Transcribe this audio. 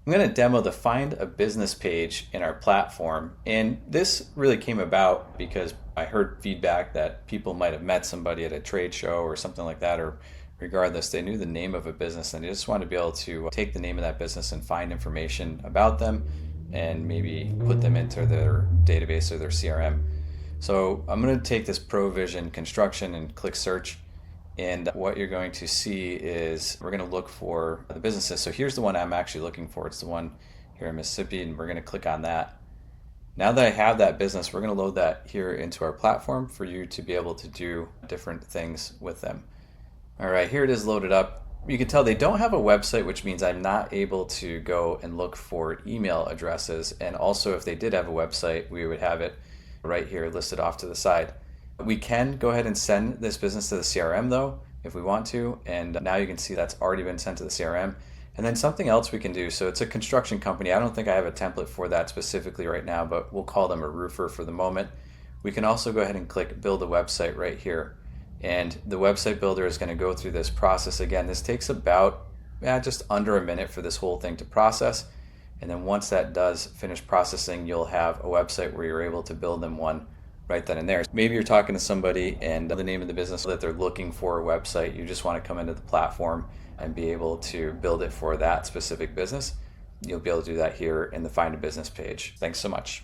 I'm going to demo the Find a Business page in our platform. And this really came about because I heard feedback that people might have met somebody at a trade show or something like that, or regardless, they knew the name of a business and they just wanted to be able to take the name of that business and find information about them and maybe put them into their database or their CRM. So I'm going to take this Provision construction and click search. And what you're going to see is we're going to look for the businesses. So here's the one I'm actually looking for. It's the one here in Mississippi, and we're going to click on that. Now that I have that business, we're going to load that here into our platform for you to be able to do different things with them. All right, here it is loaded up. You can tell they don't have a website, which means I'm not able to go and look for email addresses. And also, if they did have a website, we would have it right here listed off to the side. We can go ahead and send this business to the CRM though, if we want to. And now you can see that's already been sent to the CRM. And then something else we can do. So it's a construction company. I don't think I have a template for that specifically right now, but we'll call them a roofer for the moment. We can also go ahead and click build a website right here. And the website builder is going to go through this process again. This takes about just under a minute for this whole thing to process. And then once that does finish processing, you'll have a website where you're able to build them one right then and there. Maybe you're talking to somebody and the name of the business that they're looking for a website. You just want to come into the platform and be able to build it for that specific business. You'll be able to do that here in the Find a Business page. Thanks so much.